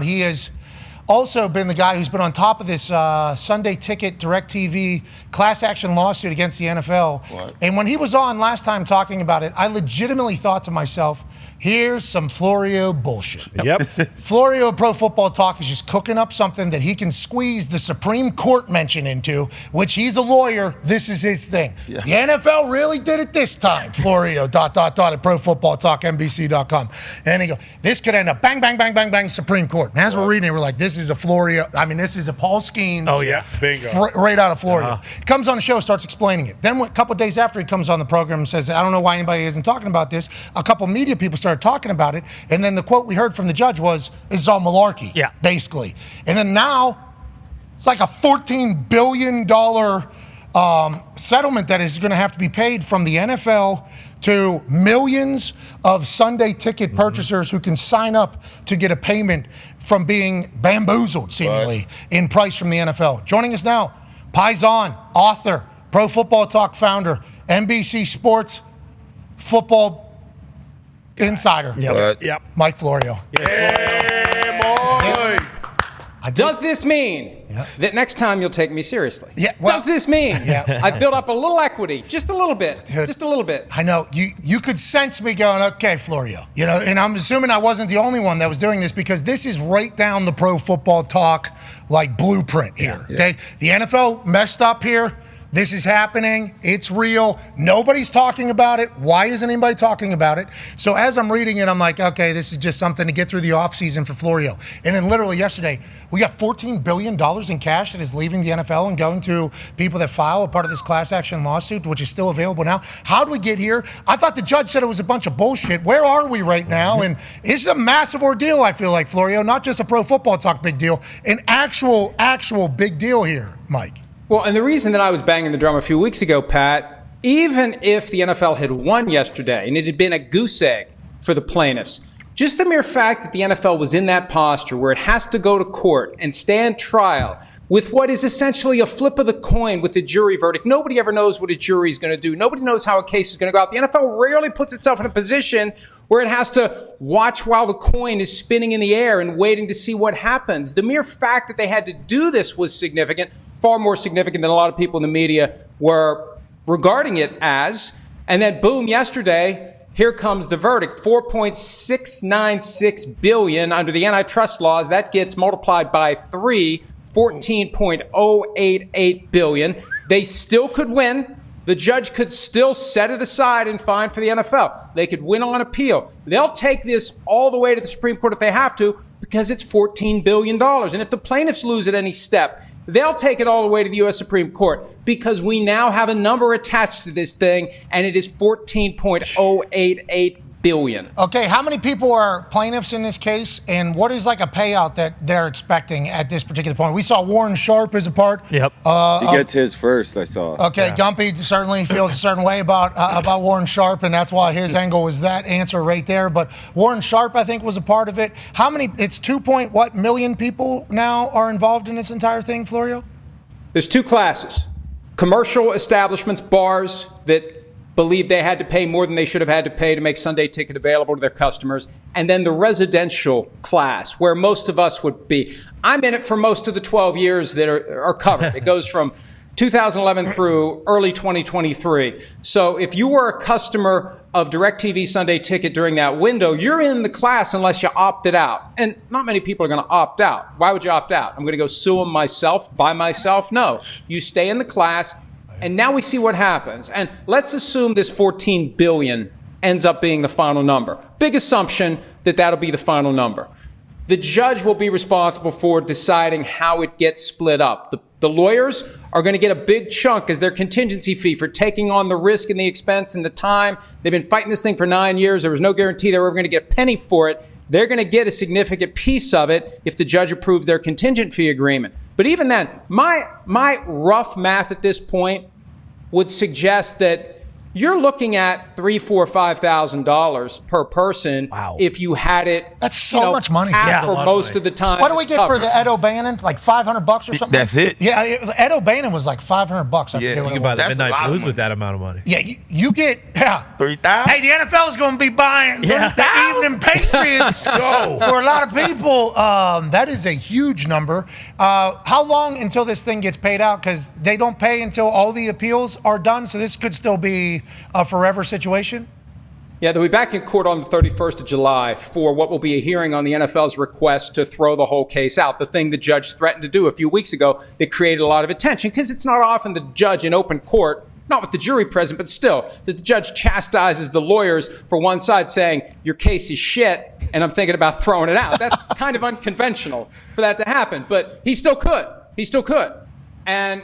He has also been the guy who's been on top of this Sunday Ticket DirecTV class action lawsuit against the NFL. What? And when he was on last time talking about it, I legitimately thought to myself, here's some Florio bullshit. Yep. Florio Pro Football Talk is just cooking up something that he can squeeze the Supreme Court mention into, which he's a lawyer. This is his thing. Yeah. The NFL really did it this time. Florio, ... at Pro Football Talk, NBC.com. And he goes, this could end up bang, bang, bang, bang, bang, Supreme Court. And as we're reading it, we're like, this is a Florio. I mean, this is a Paul Skeens. Oh, yeah. Bingo. Right out of Florio. He comes on the show, starts explaining it. Then a couple days after he comes on the program and says, I don't know why anybody isn't talking about this. A couple media people started talking about it, and then the quote we heard from the judge was, this is all malarkey, basically. And then now, it's like a $14 billion settlement that is going to have to be paid from the NFL to millions of Sunday ticket purchasers who can sign up to get a payment from being bamboozled, seemingly, in price from the NFL. Joining us now, Paisan, author, Pro Football Talk founder, NBC Sports football insider. Yep. Mike Florio. Does this mean that next time you'll take me seriously? Yeah. Well, does this mean I've built up a little equity, just a little bit, Dude, just a little bit? I know you could sense me going, okay, Florio. You know, and I'm assuming I wasn't the only one that was doing this because this is right down the Pro Football Talk like blueprint here. Okay, the NFL messed up here. This is happening. It's real. Nobody's talking about it. Why isn't anybody talking about it? So as I'm reading it, I'm like, okay, this is just something to get through the offseason for Florio. And then literally yesterday, we got $14 billion in cash that is leaving the NFL and going to people that file a part of this class action lawsuit, which is still available now. How do we get here? I thought the judge said it was a bunch of bullshit. Where are we right now? And this is a massive ordeal, I feel like, Florio, not just a Pro Football Talk big deal, an actual big deal here, Mike. Well, and the reason that I was banging the drum a few weeks ago, Pat, even if the NFL had won yesterday and it had been a goose egg for the plaintiffs, just the mere fact that the NFL was in that posture where it has to go to court and stand trial with what is essentially a flip of the coin with the jury verdict. Nobody ever knows what a jury is going to do. Nobody knows how a case is going to go out. The NFL rarely puts itself in a position where it has to watch while the coin is spinning in the air and waiting to see what happens. The mere fact that they had to do this was significant, far more significant than a lot of people in the media were regarding it as. And then boom, yesterday, here comes the verdict. $4.696 billion under the antitrust laws. That gets multiplied by 3, $14.088 billion. They still could win. The judge could still set it aside and fine for the NFL. They could win on appeal. They'll take this all the way to the Supreme Court if they have to because it's $14 billion. And if the plaintiffs lose at any step, they'll take it all the way to the U.S. Supreme Court because we now have a number attached to this thing, and it is $14.088 billion. Okay, how many people are plaintiffs in this case, and what is like a payout that they're expecting at this particular point? We saw Warren Sharp as a part. Yep. He gets his first, I saw. Okay, Gumpy certainly feels a certain way about Warren Sharp, and that's why his angle was that answer right there. But Warren Sharp, I think, was a part of it. How many? It's 2 million people now are involved in this entire thing, Florio? There's two classes. Commercial establishments, bars that believe they had to pay more than they should have had to pay to make Sunday Ticket available to their customers, and then the residential class, where most of us would be. I'm in it for most of the 12 years that are covered. It goes from 2011 through early 2023. So if you were a customer of DirecTV Sunday Ticket during that window, you're in the class unless you opted out. And not many people are going to opt out. Why would you opt out? I'm going to go sue them myself, by myself? No. You stay in the class. And now we see what happens. And let's assume this $14 billion ends up being the final number. Big assumption that that'll be the final number. The judge will be responsible for deciding how it gets split up. The lawyers are going to get a big chunk as their contingency fee for taking on the risk and the expense and the time. They've been fighting this thing for 9 years. There was no guarantee they were ever going to get a penny for it. They're going to get a significant piece of it if the judge approves their contingent fee agreement. But even then, my rough math at this point would suggest that you're looking at $3,000, $4,000, $5,000 per person. Wow. If you had it. That's so much money. Half Yeah, or most of the time. What do we get for the Ed O'Bannon? Like $500 or something? That's it? Yeah, Ed O'Bannon was like $500. I forget you what You it can buy was. the That's a lot Midnight of Blues money. with that amount of money. Yeah, you get 3,000. Hey, the NFL is going to be buying the Evening Patriots for a lot of people. That is a huge number. How long until this thing gets paid out? Because they don't pay until all the appeals are done. So this could still be a forever situation. Yeah, they'll be back in court on the 31st of July for what will be a hearing on the NFL's request to throw the whole case out, the thing the judge threatened to do a few weeks ago that created a lot of attention because it's not often the judge in open court, not with the jury present, but still, that the judge chastises the lawyers for one side saying, your case is shit, and I'm thinking about throwing it out. That's kind of unconventional for that to happen, but he still could. He still could. And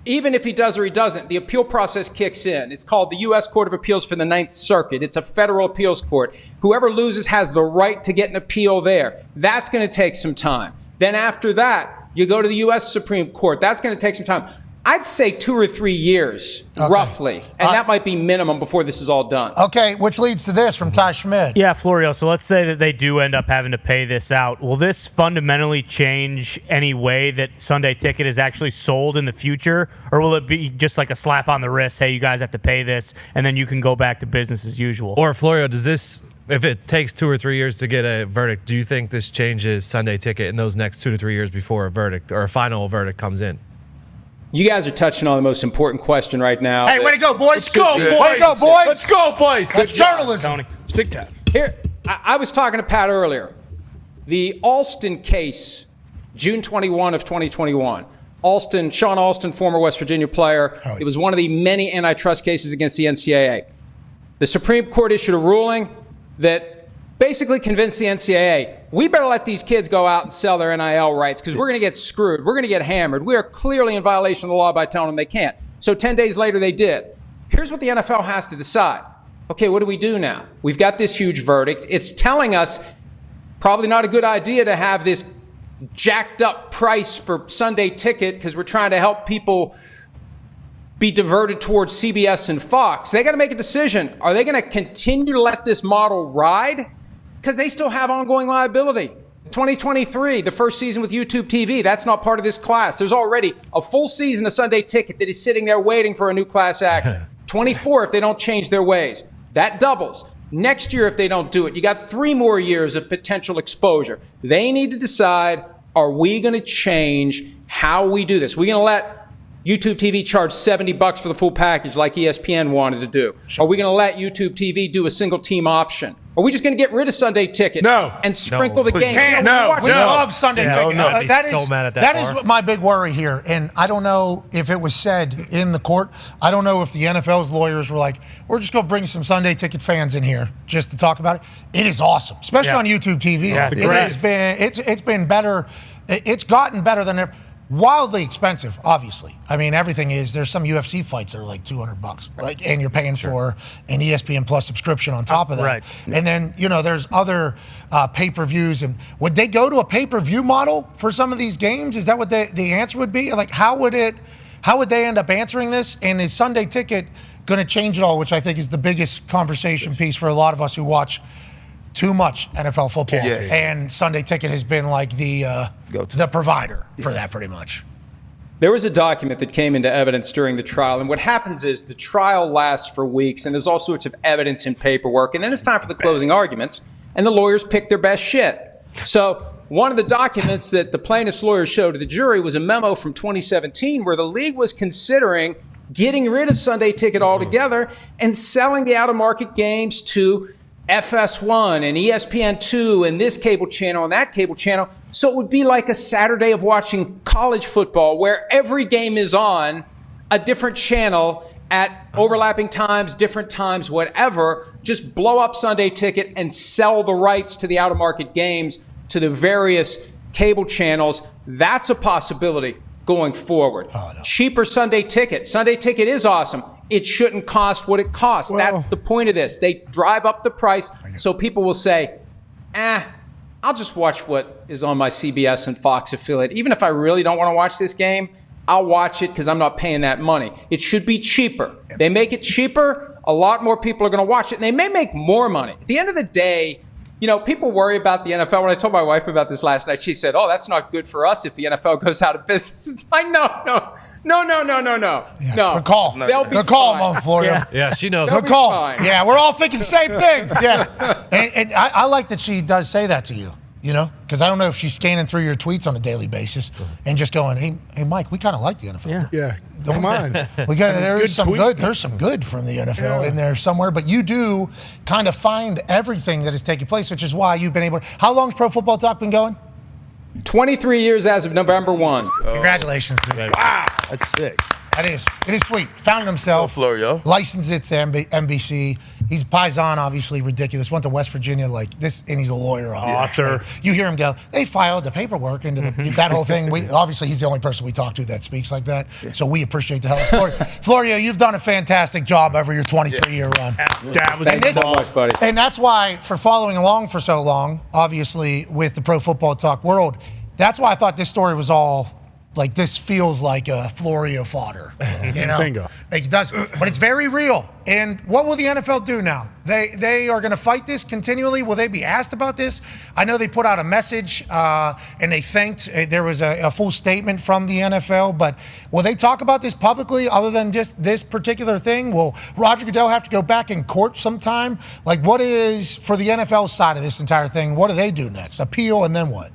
even if he does or he doesn't, the appeal process kicks in. It's called the U.S. Court of Appeals for the Ninth Circuit. It's a federal appeals court. Whoever loses has the right to get an appeal there. That's going to take some time. Then after that, you go to the U.S. Supreme Court. That's going to take some time. I'd say 2 or 3 years, roughly. And that might be minimum before this is all done. Okay, which leads to this from Ty Schmidt. Yeah, Florio, so let's say that they do end up having to pay this out. Will this fundamentally change any way that Sunday Ticket is actually sold in the future? Or will it be just like a slap on the wrist, hey, you guys have to pay this, and then you can go back to business as usual? Or Florio, does this, if it takes 2 or 3 years to get a verdict, do you think this changes Sunday Ticket in those next 2 to 3 years before a verdict or a final verdict comes in? You guys are touching on the most important question right now. Hey, way to go, boys. Let's go, boys. Way to go, boys. Let's go, boys. That's journalism. Tony, stick that. Here, I was talking to Pat earlier. The Alston case, June 21 of 2021. Sean Alston, former West Virginia player. It was one of the many antitrust cases against the NCAA. The Supreme Court issued a ruling that basically convinced the NCAA, we better let these kids go out and sell their NIL rights because we're going to get screwed. We're going to get hammered. We are clearly in violation of the law by telling them they can't. So 10 days later, they did. Here's what the NFL has to decide. Okay, what do we do now? We've got this huge verdict. It's telling us probably not a good idea to have this jacked up price for Sunday Ticket because we're trying to help people be diverted towards CBS and Fox. They got to make a decision. Are they going to continue to let this model ride? Because they still have ongoing liability. 2023, the first season with YouTube TV, that's not part of this class. There's already a full season of Sunday Ticket that is sitting there waiting for a new class action. 24 if they don't change their ways. That doubles. Next year if they don't do it. You got 3 more years of potential exposure. They need to decide, are we going to change how we do this? We're going to let YouTube TV charge $70 for the full package like ESPN wanted to do? Are we going to let YouTube TV do a single team option? Are we just going to get rid of Sunday Ticket and sprinkle the game? We love Sunday Ticket. That is my big worry here. And I don't know if it was said in the court. I don't know if the NFL's lawyers were like, we're just going to bring some Sunday Ticket fans in here just to talk about it. It is awesome, especially on YouTube TV. Yeah, it's been better. It's gotten better than ever. Wildly expensive, obviously. I mean, everything is. There's some UFC fights that are like $200, and you're paying for an ESPN Plus subscription on top of that. Right. And then there's other pay-per-views. And would they go to a pay-per-view model for some of these games? Is that what the answer would be? Like, how would they end up answering this? And is Sunday Ticket going to change it all? Which I think is the biggest conversation piece for a lot of us who watch too much NFL football. Yes. And Sunday Ticket has been like the provider for that pretty much. There was a document that came into evidence during the trial, and what happens is the trial lasts for weeks, and there's all sorts of evidence and paperwork, and then it's time for the closing arguments, and the lawyers pick their best shit. So one of the documents that the plaintiff's lawyers showed to the jury was a memo from 2017 where the league was considering getting rid of Sunday Ticket altogether and selling the out-of-market games to FS1 and ESPN2 and this cable channel and that cable channel. So it would be like a Saturday of watching college football where every game is on a different channel at overlapping times, different times, whatever. Just blow up Sunday Ticket and sell the rights to the out-of-market games to the various cable channels. That's a possibility going forward. Cheaper Sunday Ticket. Sunday Ticket is awesome. It shouldn't cost what it costs. Well, that's the point of this. They drive up the price so people will say, I'll just watch what is on my CBS and Fox affiliate. Even if I really don't want to watch this game, I'll watch it because I'm not paying that money. It should be cheaper. They make it cheaper. a lot more people are going to watch it, and they may make more money. At the end of the day, people worry about the NFL. When I told my wife about this last night, she said, "Oh, that's not good for us if the NFL goes out of business." It's like, no. Good call. They'll be Good call, fine. Mom Florio. Yeah, she knows. Good be call. fine. Yeah, we're all thinking the same thing. Yeah. And I like that she does say that to you, because I don't know if she's scanning through your tweets on a daily basis and just going, hey Mike, we kind of like the NFL. Yeah. Come on. There's some tweet. good. There's some good from the NFL in there somewhere, but you do kind of find everything that is taking place, which is why you've been able to. How long's Pro Football Talk been going? 23 years as of November 1. Congratulations, dude. Wow. That's sick. It is sweet. Found himself. Florio. Licensed it to NBC. He's Paisan, obviously ridiculous. Went to West Virginia like this, and he's a lawyer. Author. You hear him go, they filed the paperwork into that whole thing. Obviously, he's the only person we talk to that speaks like that. So we appreciate the help. Florio, you've done a fantastic job over your 23-year run. Thank you so much, buddy. And that's why, for following along for so long, obviously, with the Pro Football Talk world, that's why I thought this story was all like, this feels like a Florio fodder. Bingo. It does, but it's very real. And what will the NFL do now? They are going to fight this continually. Will they be asked about this? I know they put out a message and they thanked. There was a full statement from the NFL, but will they talk about this publicly other than just this particular thing? Will Roger Goodell have to go back in court sometime? Like, what is, for the NFL side of this entire thing, what do they do next? Appeal, and then what?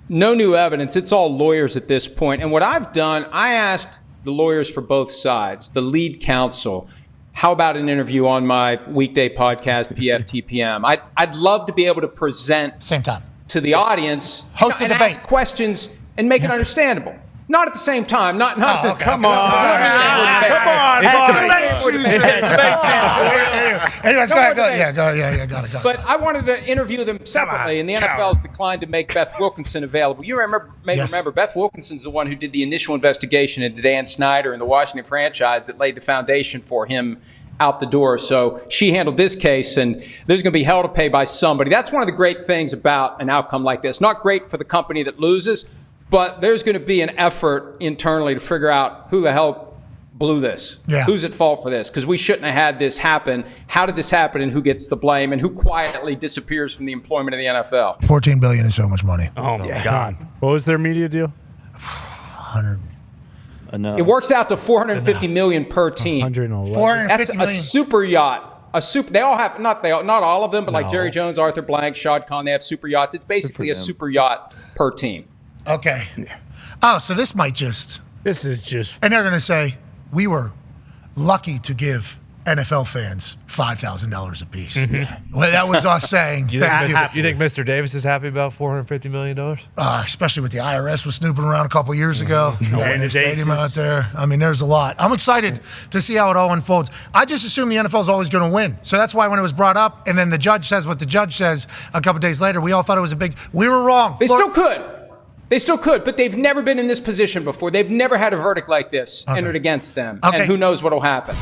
No new evidence. It's all lawyers at this point. And what I've done, I asked the lawyers for both sides, the lead counsel, how about an interview on my weekday podcast, PFTPM? I'd love to be able to present Same time to the audience Host a and debate. ask questions and make it understandable. Not at the same time. Not okay. Come on. Anyways, go ahead. Yeah, got it. But I wanted to interview them separately, and the NFL's declined to make Beth Wilkinson available. You may remember Beth Wilkinson's the one who did the initial investigation into Dan Snyder and the Washington franchise that laid the foundation for him out the door. So she handled this case, and there's going to be hell to pay by somebody. That's one of the great things about an outcome like this. Not great for the company that loses, but there's going to be an effort internally to figure out who the hell blew this. Yeah. Who's at fault for this? Because we shouldn't have had this happen. How did this happen, and who gets the blame, and who quietly disappears from the employment of the NFL? $14 billion is so much money. Oh my God. What was their media deal? 100. It works out to $450 million per team. 111. 450 That's a million. super yacht. They all have not all of them, but like Jerry Jones, Arthur Blank, Shad Khan, they have super yachts. It's basically a super yacht per team. Okay. Oh, so this might just. This is just. And they're going to say, we were lucky to give NFL fans $5,000 a piece. Well, that was us saying thank you. You think Mr. Davis is happy about $450 million? Especially with the IRS was snooping around a couple years ago. And the stadium out there. I mean, there's a lot. I'm excited to see how it all unfolds. I just assume the NFL is always going to win. So that's why when it was brought up, and then the judge says what the judge says a couple days later, we all thought it was a big. We were wrong. They still could. They still could, but they've never been in this position before. They've never had a verdict like this entered against them. Okay. And who knows what will happen.